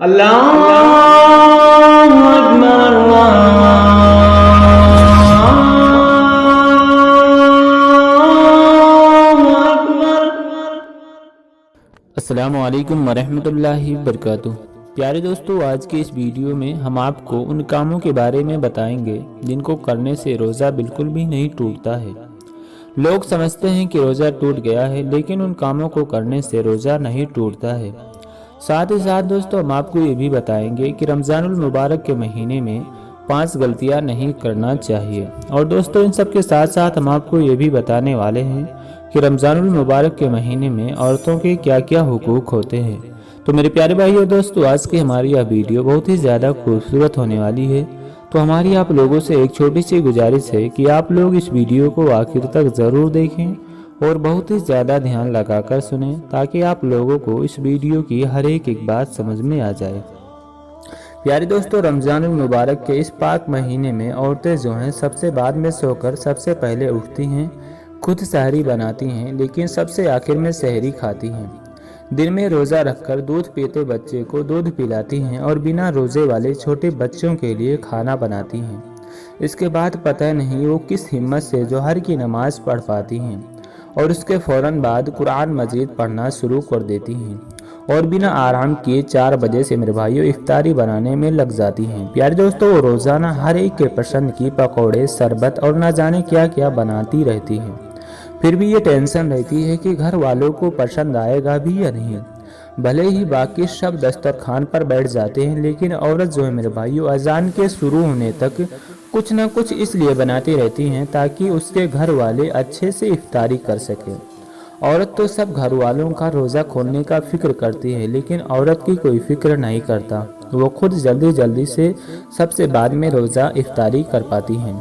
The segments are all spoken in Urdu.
اللہ اکبر السلام علیکم ورحمۃ اللہ وبرکاتہ۔ پیارے دوستو، آج کے اس ویڈیو میں ہم آپ کو ان کاموں کے بارے میں بتائیں گے جن کو کرنے سے روزہ بالکل بھی نہیں ٹوٹتا ہے۔ لوگ سمجھتے ہیں کہ روزہ ٹوٹ گیا ہے، لیکن ان کاموں کو کرنے سے روزہ نہیں ٹوٹتا ہے۔ ساتھ ہی ساتھ دوستو، ہم آپ کو یہ بھی بتائیں گے کہ رمضان المبارک کے مہینے میں 5 غلطیاں نہیں کرنا چاہیے۔ اور دوستو، ان سب کے ساتھ ساتھ ہم آپ کو یہ بھی بتانے والے ہیں کہ رمضان المبارک کے مہینے میں عورتوں کے کیا کیا حقوق ہوتے ہیں۔ تو میرے پیارے بھائیو دوستو، آج کی ہماری یہ ویڈیو بہت ہی زیادہ خوبصورت ہونے والی ہے۔ تو ہماری آپ لوگوں سے ایک چھوٹی سی گزارش ہے کہ آپ لوگ اس ویڈیو کو آخر تک ضرور دیکھیں اور بہت ہی زیادہ دھیان لگا کر سنیں، تاکہ آپ لوگوں کو اس ویڈیو کی ہر ایک بات سمجھ میں آ جائے۔ پیارے دوستو، رمضان المبارک کے اس پاک مہینے میں عورتیں جو ہیں سب سے بعد میں سو کر سب سے پہلے اٹھتی ہیں، خود سحری بناتی ہیں، لیکن سب سے آخر میں سحری کھاتی ہیں۔ دن میں روزہ رکھ کر دودھ پیتے بچے کو دودھ پلاتی ہیں اور بنا روزے والے چھوٹے بچوں کے لیے کھانا بناتی ہیں۔ اس کے بعد پتہ نہیں وہ کس ہمت سے جوہر کی نماز پڑھ پاتی ہیں اور اس کے فوراً بعد قرآن مجید پڑھنا شروع کر دیتی ہیں اور بنا آرام کیے 4 بجے سے میرے بھائیوں افطاری بنانے میں لگ جاتی ہیں۔ پیارے دوستو، وہ روزانہ ہر ایک کے پسند کی پکوڑے، شربت اور نہ جانے کیا کیا بناتی رہتی ہیں۔ پھر بھی یہ ٹینشن رہتی ہے کہ گھر والوں کو پسند آئے گا بھی یا نہیں۔ بھلے ہی باقی سب دسترخوان پر بیٹھ جاتے ہیں، لیکن عورت جو ہے میرے بھائیوں اذان کے شروع ہونے تک کچھ نہ کچھ اس لیے بناتی رہتی ہیں تاکہ اس کے گھر والے اچھے سے افطاری کر سکیں۔ عورت تو سب گھر والوں کا روزہ کھولنے کا فکر کرتی ہے، لیکن عورت کی کوئی فکر نہیں کرتا۔ وہ خود جلدی سے سب سے بعد میں روزہ افطاری کر پاتی ہیں،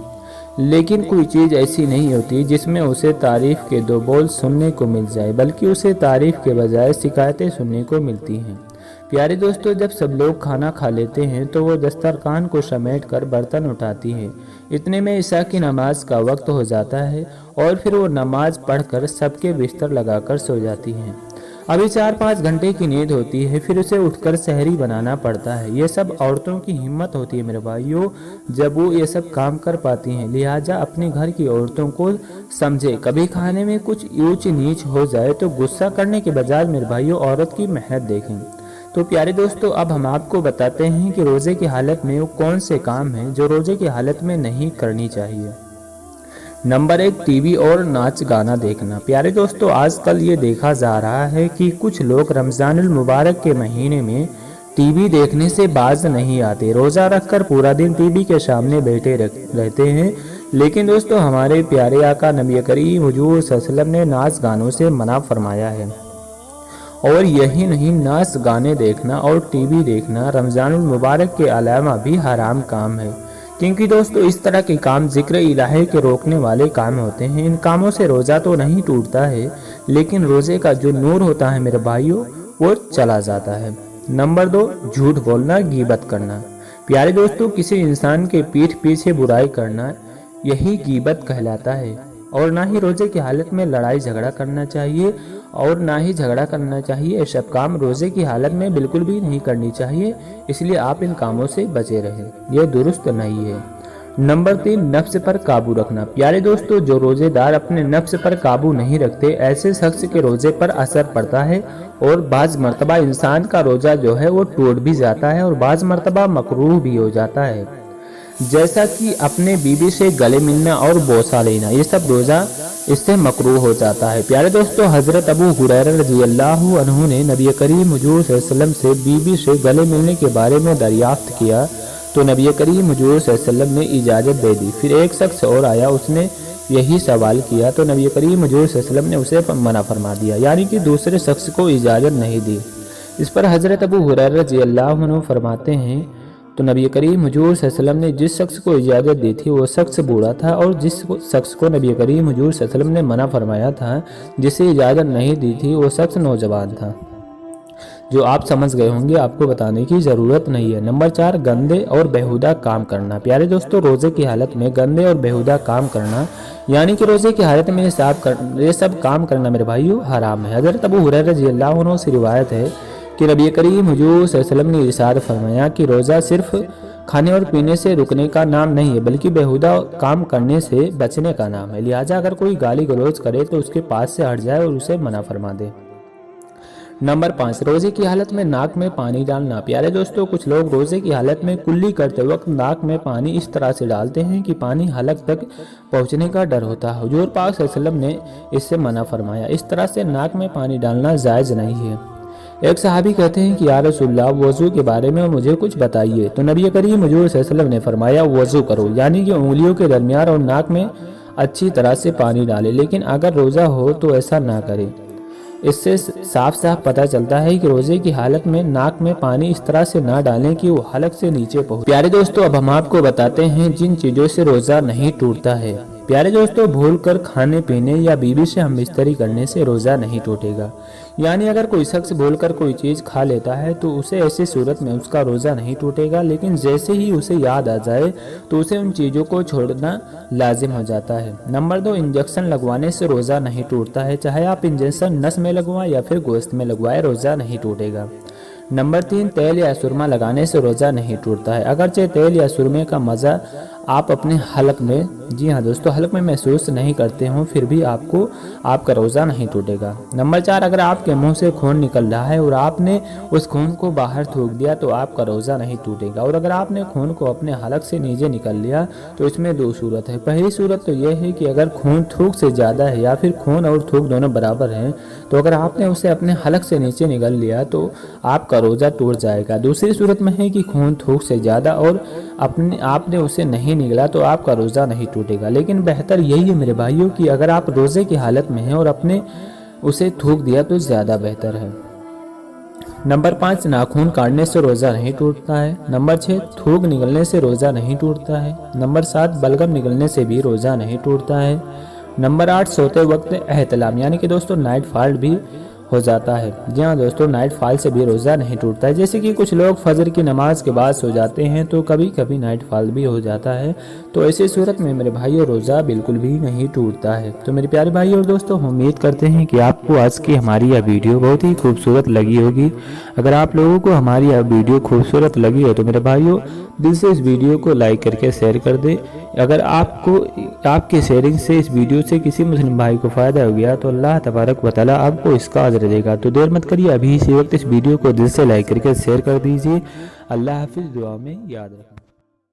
لیکن کوئی چیز ایسی نہیں ہوتی جس میں اسے تعریف کے 2 بول سننے کو مل جائے، بلکہ اسے تعریف کے بجائے شکایتیں سننے کو ملتی ہیں۔ پیارے دوستو، جب سب لوگ کھانا کھا لیتے ہیں تو وہ دسترخوان کو سمیٹ کر برتن اٹھاتی ہے۔ اتنے میں عشاء کی نماز کا وقت ہو جاتا ہے اور پھر وہ نماز پڑھ کر سب کے بستر لگا کر سو جاتی ہیں۔ ابھی 4-5 گھنٹے کی نیند ہوتی ہے، پھر اسے اٹھ کر سحری بنانا پڑتا ہے۔ یہ سب عورتوں کی ہمت ہوتی ہے میرے بھائیوں، جب وہ یہ سب کام کر پاتی ہیں۔ لہٰذا اپنے گھر کی عورتوں کو سمجھے، کبھی کھانے میں کچھ اونچ نیچ ہو جائے تو غصہ کرنے کے بجائے میرے بھائیوں عورت کی محنت دیکھیں۔ تو پیارے دوستو، اب ہم آپ کو بتاتے ہیں کہ روزے کی حالت میں وہ کون سے کام ہیں جو روزے کی حالت میں نہیں کرنی چاہیے۔ نمبر 1، ٹی وی اور ناچ گانا دیکھنا۔ پیارے دوستو، آج کل یہ دیکھا جا رہا ہے کہ کچھ لوگ رمضان المبارک کے مہینے میں ٹی وی دیکھنے سے باز نہیں آتے، روزہ رکھ کر پورا دن ٹی وی کے سامنے بیٹھے رہتے ہیں۔ لیکن دوستو، ہمارے پیارے آقا نبی کریم حضور صلی اللہ علیہ وسلم نے ناچ گانوں سے منع فرمایا ہے۔ اور یہی نہیں، ناچ گانے دیکھنا اور ٹی وی دیکھنا رمضان المبارک کے علاوہ بھی حرام کام ہے، کیونکہ دوستو اس طرح کے کام ذکر الہی کے روکنے والے کام ہوتے ہیں۔ ان کاموں سے روزہ تو نہیں ٹوٹتا ہے، لیکن روزے کا جو نور ہوتا ہے میرے بھائیوں وہ چلا جاتا ہے۔ نمبر 2، جھوٹ بولنا، غیبت کرنا۔ پیارے دوستو، کسی انسان کے پیٹھ پیچھے برائی کرنا یہی غیبت کہلاتا ہے، اور نہ ہی روزے کی حالت میں لڑائی جھگڑا کرنا چاہیے اور نہ ہی جھگڑا کرنا چاہیے۔ یہ سب کام روزے کی حالت میں بالکل بھی نہیں کرنی چاہیے، اس لیے آپ ان کاموں سے بچے رہیں، یہ درست نہیں ہے۔ نمبر 3، نفس پر قابو رکھنا۔ پیارے دوستو، جو روزے دار اپنے نفس پر قابو نہیں رکھتے، ایسے شخص کے روزے پر اثر پڑتا ہے اور بعض مرتبہ انسان کا روزہ جو ہے وہ ٹوٹ بھی جاتا ہے اور بعض مرتبہ مکروہ بھی ہو جاتا ہے، جیسا کہ اپنے بیوی سے گلے ملنا اور بوسہ لینا۔ یہ سب روزہ اس سے مکروہ ہو جاتا ہے۔ پیارے دوستو، حضرت ابو ہریرہ رضی اللہ عنہ نے نبی کریم حضور صلی اللہ علیہ وسلم سے بیوی سے گلے ملنے کے بارے میں دریافت کیا تو نبی کریم حضور صلی اللہ علیہ وسلم نے اجازت دے دی۔ پھر ایک شخص اور آیا، اس نے یہی سوال کیا تو نبی کریم حضور صلی اللہ علیہ وسلم نے اسے منع فرما دیا، یعنی کہ دوسرے شخص کو اجازت نہیں دی۔ اس پر حضرت ابو ہریرہ رضی اللہ عنہ فرماتے ہیں تو نبی کریم حضور صلی اللہ علیہ وسلم نے جس شخص کو اجازت دی تھی وہ شخص بوڑھا تھا، اور جس شخص کو نبی کریم حضور صلی اللہ علیہ وسلم نے منع فرمایا تھا، جسے اجازت نہیں دی تھی، وہ شخص نوجوان تھا۔ جو آپ سمجھ گئے ہوں گے، آپ کو بتانے کی ضرورت نہیں ہے۔ نمبر 4، گندے اور بیہودہ کام کرنا۔ پیارے دوستو، روزے کی حالت میں گندے اور بیہودہ کام کرنا، یعنی کہ روزے کی حالت میں یہ سب کام کرنا میرے بھائیو حرام ہے۔ حضرت ابو ہریرہ رضی اللہ عنہ سے روایت ہے کہ نبی کریم حضور صلی اللہ علیہ وسلم نے ارشاد فرمایا کہ روزہ صرف کھانے اور پینے سے رکنے کا نام نہیں ہے بلکہ بیہودہ کام کرنے سے بچنے کا نام ہے، لہٰذا اگر کوئی گالی گلوچ کرے تو اس کے پاس سے ہٹ جائے اور اسے منع فرما دے۔ نمبر 5، روزے کی حالت میں ناک میں پانی ڈالنا۔ پیارے دوستو، کچھ لوگ روزے کی حالت میں کلی کرتے وقت ناک میں پانی اس طرح سے ڈالتے ہیں کہ پانی حلق تک پہنچنے کا ڈر ہوتا ہے۔ حضور پاک صلی اللہ علیہ وسلم نے اس سے منع فرمایا۔ اس طرح سے ناک میں پانی ڈالنا جائز نہیں ہے۔ ایک صحابی کہتے ہیں کہ یا رسول اللہ، وضو کے بارے میں مجھے کچھ بتائیے، تو نبی کریم حضور صلی اللہ علیہ وسلم نے فرمایا وضو کرو، یعنی کہ انگلیوں کے درمیان اور ناک میں اچھی طرح سے پانی ڈالے، لیکن اگر روزہ ہو تو ایسا نہ کرے۔ اس سے صاف پتہ چلتا ہے کہ روزے کی حالت میں ناک میں پانی اس طرح سے نہ ڈالیں کہ وہ حلق سے نیچے پہنچے۔ پیارے دوستو، اب ہم آپ کو بتاتے ہیں جن چیزوں سے روزہ نہیں ٹوٹتا ہے۔ پیارے دوستو، بھول کر کھانے پینے یا بیوی سے ہم بستری کرنے سے روزہ نہیں ٹوٹے گا، یعنی اگر کوئی شخص بھول کر کوئی چیز کھا لیتا ہے تو اسے ایسی صورت میں اس کا روزہ نہیں ٹوٹے گا، لیکن جیسے ہی اسے یاد آ جائے تو اسے ان چیزوں کو چھوڑنا لازم ہو جاتا ہے۔ نمبر 2، انجیکشن لگوانے سے روزہ نہیں ٹوٹتا ہے، چاہے آپ انجیکشن نس میں لگوائیں یا پھر گوشت میں لگوائیں، روزہ نہیں ٹوٹے گا۔ نمبر 3، تیل یا سرما لگانے سے روزہ نہیں ٹوٹتا ہے، اگرچہ تیل یا سرمے کا مزہ آپ اپنے حلق میں، جی ہاں دوستو، حلق میں محسوس نہیں کرتے ہوں، پھر بھی آپ کا روزہ نہیں ٹوٹے گا۔ نمبر 4، اگر آپ کے منہ سے خون نکل رہا ہے اور آپ نے اس خون کو باہر تھوک دیا تو آپ کا روزہ نہیں ٹوٹے گا، اور اگر آپ نے خون کو اپنے حلق سے نیچے نکل لیا تو اس میں 2 صورت ہے۔ پہلی صورت تو یہ ہے کہ اگر خون تھوک سے زیادہ ہے یا پھر خون اور تھوک دونوں برابر ہیں تو اگر آپ نے اسے اپنے حلق سے نیچے نکل لیا تو آپ کا روزہ ٹوٹ جائے گا۔ دوسری صورت میں ہے کہ خون تھوک سے زیادہ اور آپ نے اسے نہیں نگلا تو آپ کا روزہ نہیں ٹوٹے گا، لیکن بہتر یہی ہے میرے بھائیوں کہ اگر آپ روزے کی حالت میں ہیں اور اسے تھوک دیا تو زیادہ بہتر ہے۔ نمبر 5، ناخن کاٹنے سے روزہ نہیں ٹوٹتا ہے۔ نمبر 6، تھوک نگلنے سے روزہ نہیں ٹوٹتا ہے۔ نمبر 7، بلغم نگلنے سے بھی روزہ نہیں ٹوٹتا ہے۔ نمبر 8، سوتے وقت احتلام، یعنی کہ دوستو نائٹ فالٹ بھی ہو جاتا ہے۔ جی ہاں دوستو، نائٹ فال سے بھی روزہ نہیں ٹوٹتا ہے، جیسے کہ کچھ لوگ فجر کی نماز کے بعد سو جاتے ہیں تو کبھی کبھی نائٹ فال بھی ہو جاتا ہے، تو ایسی صورت میں میرے بھائیو روزہ بالکل بھی نہیں ٹوٹتا ہے۔ تو میرے پیارے بھائی اور دوستو، ہم امید کرتے ہیں کہ آپ کو آج کی ہماری یہ ویڈیو بہت ہی خوبصورت لگی ہوگی۔ اگر آپ لوگوں کو ہماری یہ ویڈیو خوبصورت لگی ہو تو میرے بھائیو دل سے اس ویڈیو کو لائک کر کے شیئر کر دیں۔ اگر آپ کے شیئرنگ سے اس ویڈیو سے کسی مسلم بھائی کو فائدہ ہو گیا تو اللہ تبارک و تعالیٰ آپ کو اس کا اجر دے گا۔ تو دیر مت کریے، ابھی اسی وقت اس ویڈیو کو دل سے لائک کر کے شیئر کر دیجیے۔ اللہ حافظ، دعا میں یاد رکھیں۔